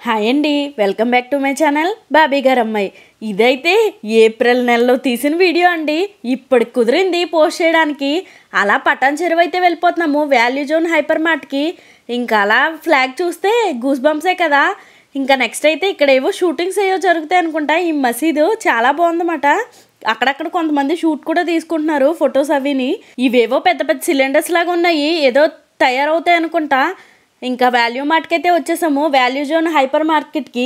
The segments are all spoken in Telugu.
హాయ్ అండి, welcome back to my channel Bobby గారు అమ్మాయి. ఇదైతే ఏప్రిల్ నెలలో తీసిన వీడియో అండి. ఇప్పటికి కుదిరింది పోస్ట్ చేయడానికి. అలా పటాన్ చెరువు అయితే వెళ్ళిపోతున్నాము వాల్యూ జోన్ హైపర్ మార్ట్కి. ఇంకా అలా ఫ్లాగ్ చూస్తే గూస్ బంప్సే కదా. ఇంకా నెక్స్ట్ అయితే ఇక్కడ ఏవో షూటింగ్స్ ఏవో జరుగుతాయి అనుకుంటా. ఈ మసీదు చాలా బాగుందన్నమాట. అక్కడక్కడ కొంతమంది షూట్ కూడా తీసుకుంటున్నారు ఫొటోస్ అవిని. ఇవేవో పెద్ద పెద్ద సిలిండర్స్ లాగా ఉన్నాయి, ఏదో తయారవుతాయి అనుకుంటా. ఇంకా వాల్యూ మార్ట్కి అయితే వచ్చేసాము, వాల్యూ జోన్ హైపర్ మార్కెట్కి.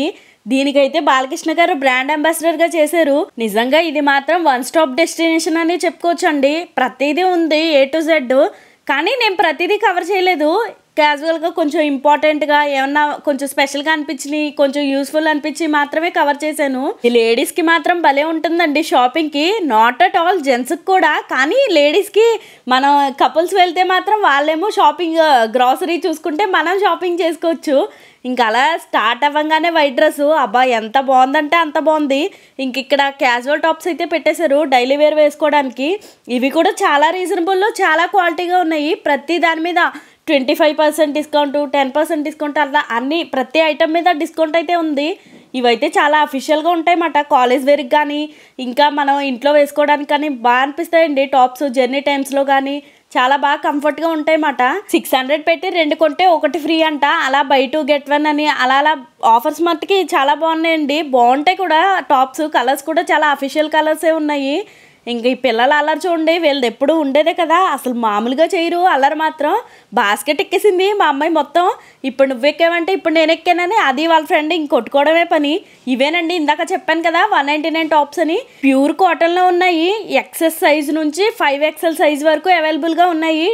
దీనికైతే బాలకృష్ణ గారు బ్రాండ్ అంబాసిడర్గా చేశారు. నిజంగా ఇది మాత్రం వన్ స్టాప్ డెస్టినేషన్ అని చెప్పుకోవచ్చు అండి. ప్రతిదీ ఉంది A to Z. కానీ నేను ప్రతిదీ కవర్ చేయలేదు. క్యాజువల్గా కొంచెం ఇంపార్టెంట్గా ఏమన్నా కొంచెం స్పెషల్గా అనిపించినాయి, కొంచెం యూస్ఫుల్ అనిపించి మాత్రమే కవర్ చేశాను. ఈ లేడీస్కి మాత్రం భలే ఉంటుందండి షాపింగ్కి. నాట్ అట్ ఆల్ జెంట్స్కి కూడా, కానీ లేడీస్కి మనం కపుల్స్ వెళ్తే మాత్రం వాళ్ళేమో షాపింగ్ గ్రాసరీ చూసుకుంటే మనం షాపింగ్ చేసుకోవచ్చు. ఇంకా అలా స్టార్ట్ అవ్వగానే వైట్ డ్రెస్ అబ్బా ఎంత బాగుందంటే అంత బాగుంది. ఇంక ఇక్కడ క్యాజువల్ టాప్స్ అయితే పెట్టేశారు డైలీ వేర్ వేసుకోవడానికి. ఇవి కూడా చాలా రీజనబుల్లో చాలా క్వాలిటీగా ఉన్నాయి. ప్రతి దాని మీద 25% డిస్కౌంట్, 10% డిస్కౌంట్, అలా అన్ని ప్రతి ఐటమ్ మీద డిస్కౌంట్ అయితే ఉంది. ఇవైతే చాలా అఫీషియల్గా ఉంటాయన్నమాట. కాలేజ్ వేర్కి కానీ ఇంకా మనం ఇంట్లో వేసుకోవడానికి కానీ బాగా అనిపిస్తాయండి టాప్స్. జర్నీ టైమ్స్లో కానీ చాలా బాగా కంఫర్ట్గా ఉంటాయన్నమాట. 600 పెట్టి 2 కొంటే 1 ఫ్రీ అంట. అలా బై 2 get 1 అని అలా ఆఫర్స్ మట్టుకి చాలా బాగున్నాయండి. బాగుంటాయి కూడా టాప్స్. కలర్స్ కూడా చాలా అఫీషియల్ కలర్సే ఉన్నాయి. ఇంక ఈ పిల్లలు అల్లరి చూడండి, వీళ్ళది ఎప్పుడు ఉండేదే కదా, అసలు మామూలుగా చేయరు అల్లరి మాత్రం. బాస్కెట్ ఎక్కేసింది మా అమ్మాయి మొత్తం. ఇప్పుడు నువ్వు ఎక్కావంటే ఇప్పుడు నేను ఎక్కానని అది వాళ్ళ ఫ్రెండ్ ఇంకొట్టుకోవడమే పని. ఇవేనండి ఇందాక చెప్పాను కదా 199 టాప్స్ అని. ప్యూర్ కాటన్లో ఉన్నాయి. XS సైజ్ నుంచి 5XL సైజ్ వరకు అవైలబుల్గా ఉన్నాయి.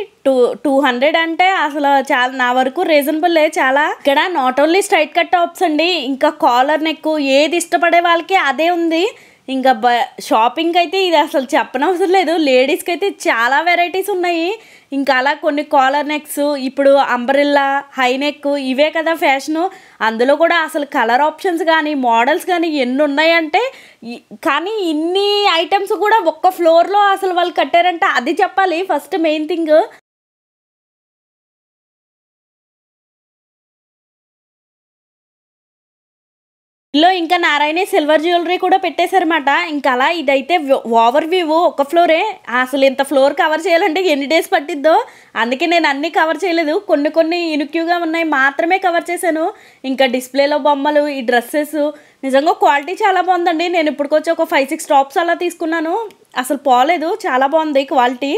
200 అంటే అసలు చాలా నా వరకు రీజనబుల్ చాలా. ఇక్కడ not only straight cut tops అండి, ఇంకా కాలర్ నెక్ ఏది ఇష్టపడే వాళ్ళకి అదే ఉంది. ఇంకా షాపింగ్ అయితే ఇది అసలు చెప్పనవసరం లేదు. లేడీస్కి అయితే చాలా వెరైటీస్ ఉన్నాయి. ఇంకా అలా కొన్ని కాలర్ నెక్స్, ఇప్పుడు అంబ్రెల్లా, హై నెక్ ఇవే కదా ఫ్యాషను. అందులో కూడా అసలు కలర్ ఆప్షన్స్ కానీ మోడల్స్ కానీ ఎన్ని ఉన్నాయంటే, కానీ ఇన్ని ఐటమ్స్ కూడా ఒక్క ఫ్లోర్లో అసలు వాళ్ళు కట్టారంటే అది చెప్పాలి ఫస్ట్ మెయిన్ థింగ్. లో ఇంకా నారాయణ సిల్వర్ జ్యువెలరీ కూడా పెట్టేశారన్నమాట. ఇంకా అలా ఇదైతే ఓవర్ వ్యూ ఒక ఫ్లోరే. అసలు ఇంత ఫ్లోర్ కవర్ చేయాలంటే ఎన్ని డేస్ పట్టిద్దో. అందుకే నేను అన్నీ కవర్ చేయలేదు, కొన్ని ఇనుక్యూగా ఉన్నాయి మాత్రమే కవర్ చేశాను. ఇంకా డిస్ప్లేలో బొమ్మలు, ఈ డ్రెస్సెస్ నిజంగా క్వాలిటీ చాలా బాగుందండి. నేను ఇప్పటికొచ్చి ఒక 5-6 టాప్స్ అలా తీసుకున్నాను, అసలు పోలేదు, చాలా బాగుంది క్వాలిటీ.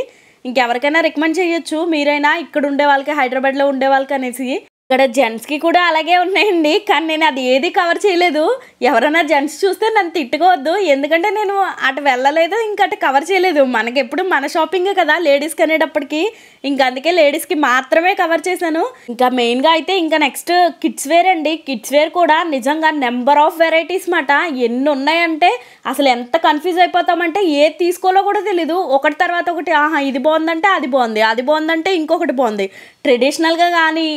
ఇంకెవరికైనా రికమెండ్ చేయొచ్చు మీరైనా, ఇక్కడ ఉండే వాళ్ళకి, హైదరాబాద్లో ఉండే వాళ్ళకి అనేసి. ఇక్కడ జెంట్స్కి కూడా అలాగే ఉన్నాయండి, కానీ నేను అది ఏది కవర్ చేయలేదు. ఎవరైనా జెంట్స్ చూస్తే నన్ను తిట్టుకోవద్దు, ఎందుకంటే నేను అటు వెళ్ళలేదు, ఇంకా అటు కవర్ చేయలేదు. మనకి ఎప్పుడు మన షాపింగే కదా లేడీస్కి అనేటప్పటికి. ఇంకా అందుకే లేడీస్కి మాత్రమే కవర్ చేశాను. ఇంకా మెయిన్గా అయితే ఇంకా నెక్స్ట్ కిడ్స్ వేర్ అండి. కిడ్స్ వేర్ కూడా నిజంగా నెంబర్ ఆఫ్ వెరైటీస్ మాట. ఎన్ని ఉన్నాయంటే అసలు ఎంత కన్ఫ్యూజ్ అయిపోతామంటే ఏది తీసుకోవాలో కూడా తెలీదు. ఒకటి తర్వాత ఒకటి, ఆహా ఇది బాగుందంటే అది బాగుంది, అది బాగుందంటే ఇంకొకటి బాగుంది. ట్రెడిషనల్గా కానీ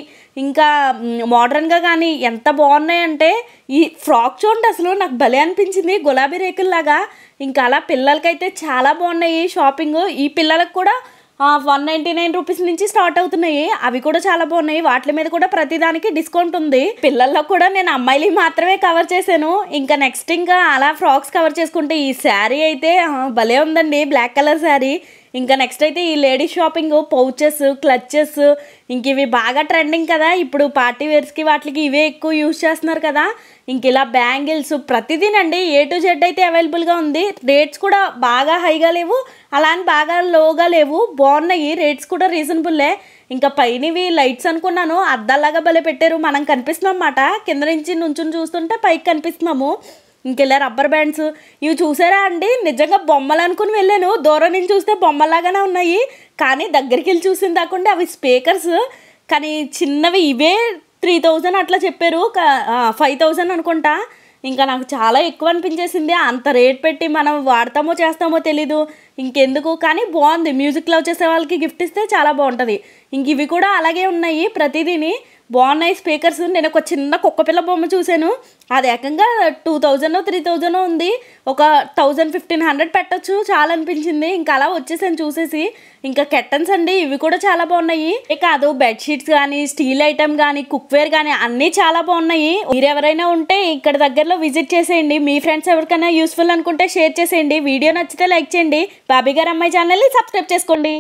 ఇంకా మోడర్న్గా కానీ ఎంత బాగున్నాయంటే, ఈ ఫ్రాక్ చూడండి అసలు నాకు భలే అనిపించింది, గులాబీ రేకుల్లాగా. ఇంకా అలా పిల్లలకైతే చాలా బాగున్నాయి షాపింగ్. ఈ పిల్లలకు కూడా 199 రూపీస్ నుంచి స్టార్ట్ అవుతున్నాయి. అవి కూడా చాలా బాగున్నాయి. వాటి మీద కూడా ప్రతిదానికి డిస్కౌంట్ ఉంది. పిల్లల్లో కూడా నేను అమ్మాయిలు మాత్రమే కవర్ చేశాను. ఇంకా నెక్స్ట్ ఇంకా అలా ఫ్రాక్స్ కవర్ చేసుకుంటే ఈ శారీ అయితే భలే ఉందండి, బ్లాక్ కలర్ శారీ. ఇంకా నెక్స్ట్ అయితే ఈ లేడీస్ షాపింగ్, పౌచెస్, క్లచెస్, ఇంక ఇవి బాగా ట్రెండింగ్ కదా ఇప్పుడు పార్టీ వేర్స్కి వాటికి ఇవే ఎక్కువ యూజ్ చేస్తున్నారు కదా. ఇంక ఇలా బ్యాంగిల్స్ ప్రతిదీనండి A to Z అయితే అవైలబుల్గా ఉంది. రేట్స్ కూడా బాగా హైగా లేవు, అలా అని బాగా లోగా లేవు, బాగున్నాయి. రేట్స్ కూడా రీజనబుల్లే. ఇంకా పైనవి లైట్స్ అనుకున్నాను, అద్దాలాగా భలే పెట్టారు, మనం కనిపిస్తున్నాం అన్నమాట. కింద నుంచి నుంచుని చూస్తుంటే పైకి కనిపిస్తున్నాము. ఇంకెలా రబ్బర్ బ్యాండ్స్ ఇవి చూసారా అండి, నిజంగా బొమ్మలు అనుకుని వెళ్ళాను. దూరం నుంచి చూస్తే బొమ్మలాగానే ఉన్నాయి, కానీ దగ్గరికి వెళ్ళి చూసిన దాకుండా అవి స్పీకర్స్. కానీ చిన్నవి ఇవే 3000 అట్లా చెప్పారు, 5000 అనుకుంటా. ఇంకా నాకు చాలా ఎక్కువ అనిపించేసింది. అంత రేట్ పెట్టి మనం వాడతామో చేస్తామో తెలీదు, ఇంకెందుకు. కానీ బాగుంది, మ్యూజిక్ లవ్ చేసే వాళ్ళకి గిఫ్ట్ ఇస్తే చాలా బాగుంటుంది. ఇంక ఇవి కూడా అలాగే ఉన్నాయి, ప్రతిదీని బాగున్నాయి స్పీకర్స్. నేను ఒక చిన్న కుక్కపిల్ల బొమ్మ చూశాను, అది ఏకంగా 2000 3000 ఉంది. ఒక 1000-1500 పెట్టచ్చు, చాలా అనిపించింది. ఇంకా అలా వచ్చేసాను చూసేసి. ఇంకా కర్టన్స్ అండి, ఇవి కూడా చాలా బాగున్నాయి. కాదు, బెడ్షీట్స్ కానీ, స్టీల్ ఐటమ్ కానీ, కుక్వేర్ కానీ అన్నీ చాలా బాగున్నాయి. మీరు ఎవరైనా ఉంటే ఇక్కడ దగ్గరలో విజిట్ చేసేయండి. మీ ఫ్రెండ్స్ ఎవరికైనా యూస్ఫుల్ అనుకుంటే షేర్ చేసేయండి. వీడియో నచ్చితే లైక్ చేయండి. బాబీ గారి అమ్మాయి ఛానల్ని సబ్స్క్రైబ్ చేసుకోండి.